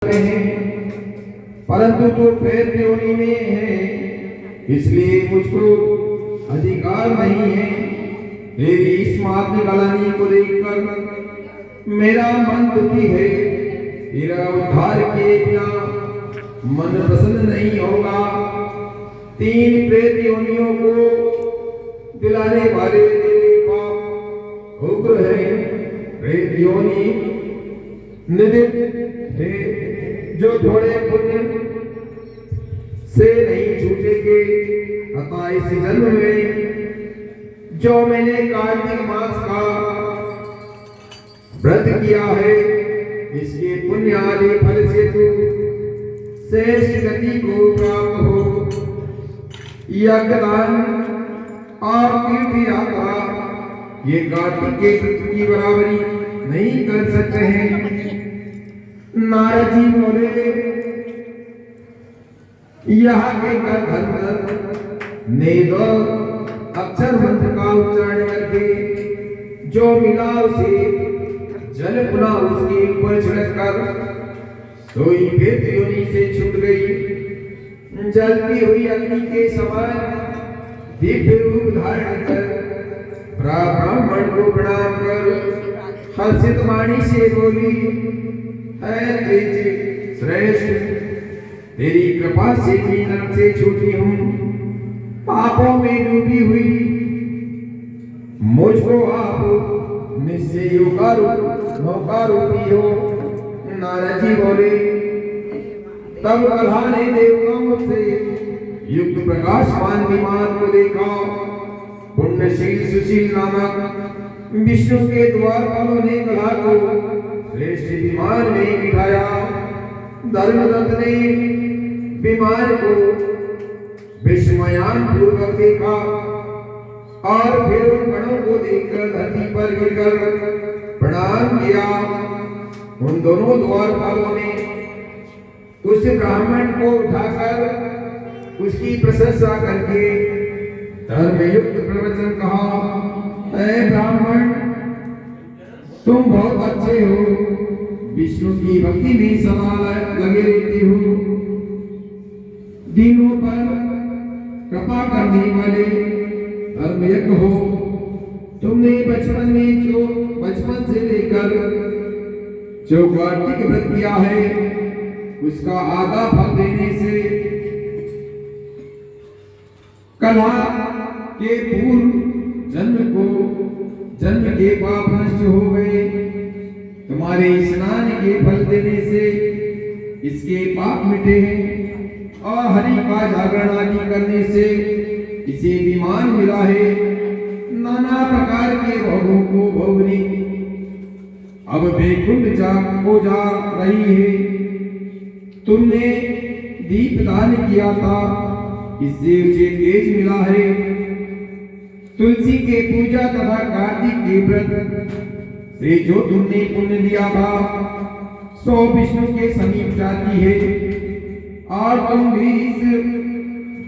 हैं, परंतु तो प्रेत योनि में है, इसलिए मुझको अधिकार नहीं है। तेरी इस मातृ गलानी को देखकर मेरा मन दुखी है। तेरा उद्धार किए बिना मन प्रसन्न नहीं होगा। तीन प्रेत योनियों को दिलाने वाले तेरे पाप उग्र है। प्रेत योनि निदित है, जो थोड़े पुण्य से नहीं छूटेंगे। अतः इस जन्म में जो मैंने कार्तिक मास का व्रत किया है, इसके पुण्य आदि फल से तू श्रेष्ठ गति को प्राप्त हो। यज्ञदान और तीर्थ यात्रा ये कार्तिक के व्रत की बराबरी नहीं कर सकते हैं। नारद जी बोले, यहाँ के कर धर्म ने दो अक्षर मंत्र का उच्चारण करके जो मिला उसे जल पुनः उसके ऊपर छिड़क कर सोई प्रेत योनि से छूट गई। जलती हुई अग्नि के समान दिव्य रूप धारण कर ब्राह्मण को प्रणाम कर हर्षित वाणी से बोली, श्रेष्ठ, तेरी कृपा से भी नरक से छूटी हूँ। पापों में डूबी हुई मुझको आप निश्चय मौका रूपी हो। नारद जी बोले, तब कल्हा ने देवताओं से युक्त प्रकाशमान विमान को देखा। पुण्यशील सुशील नामक विष्णु के द्वारपालों ने कल्हा को श्रेष्ठ विमान में बिठाया। धर्मदत्त ने विमान को विस्मयान पूर्वक देखा और फिर उन गणों को देखकर धरती पर गिरकर प्रणाम किया। उन दोनों द्वारपालों ने उस ब्राह्मण को उठाकर उसकी प्रशंसा करके धर्मयुक्त प्रवचन कहा, ऐ ब्राह्मण, तुम बहुत अच्छे हो, विष्णु की भक्ति में सदा लगे रहते हो, दीनों पर कृपा करने वाले धर्मयज्ञ हो। तुमने बचपन से लेकर जो कार्तिक व्रत किया है, उसका आधा फल देने से कल्हा के पूर्व जन्म के पाप नष्ट हो गए। तुम्हारे स्नान के फल देने से इसके पाप मिटे हैं और हरि का जागरण आदि करने से इसे विमान मिला है। नाना प्रकार के भोगों को भोगने अब वैकुंठ जा रही है। तुमने दीप दान किया था, इससे उसे तेज मिला है। तुलसी के पूजा तथा कार्तिक के व्रत से जो तुमने पुण्य लिया था, सो विष्णु के समीप जाती है और तुम भी इस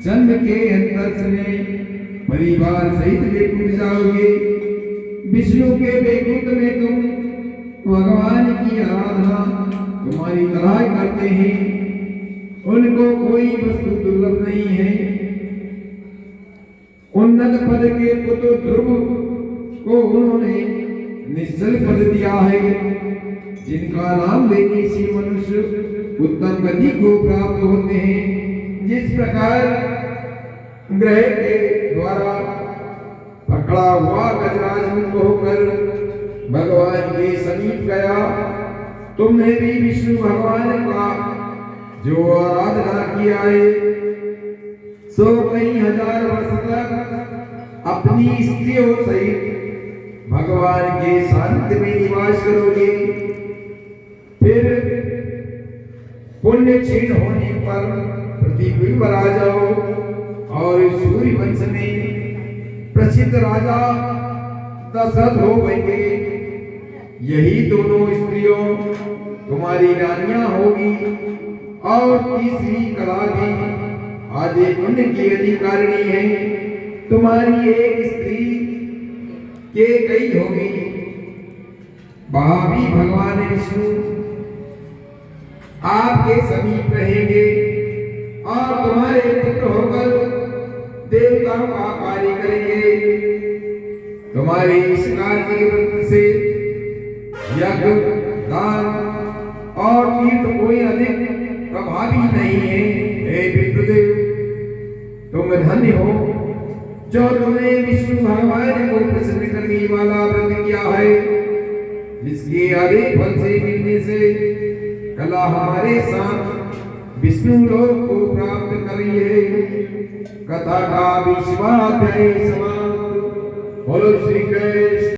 जन्म के अंतर में परिवार सहित वैकुंठ जाओगे। विष्णु के वैकुंठ में तुम भगवान की आराधना तुम्हारी तरह करते हैं। उनको कोई वस्तु दुर्लभ नहीं है। उन्नत पद के पुत्र ध्रुव को उन्होंने निश्चल पद दिया है, जिनका नाम लेने से मनुष्य उत्तम गति को प्राप्त होते हैं। जिस प्रकार ग्रह के द्वारा पकड़ा हुआ गजराज मुक्त होकर भगवान के समीप गया, तुमने भी विष्णु भगवान का जो आराधना किया है, सो कई हजार वर्ष तक अपनी स्त्रियों सहित भगवान के सानिध्य में निवास करोगे। फिर पुण्य क्षीण होने पर पृथ्वी पर आ जाओ और सूर्य वंश में प्रसिद्ध राजा दशरथ हो गए। यही दोनों स्त्रियों तुम्हारी रानियां होगी और तीसरी कला भी आदि पुण्य की अधिकारिणी है। तुम्हारी एक स्त्री के कई होगी। वहां भी भगवान विष्णु आपके समीप रहेंगे और तुम्हारे पुत्र होकर देवताओं का कार्य करेंगे। तुम्हारी इस कार्य के वृत्ति से यज्ञ, दान और तीर्थ कोई अधिक प्रभावी नहीं है। हे पितृदेव, तुम धन्य हो जो तुमने विष्णु भगवान को प्रसन्न करने वाला व्रत किया है, जिसके अधिक फल से मिलने से कला हमारे साथ विष्णु लोक को प्राप्त कर रही है। कथा का 20वां अध्याय समाप्त। बोलो श्री कृष्ण।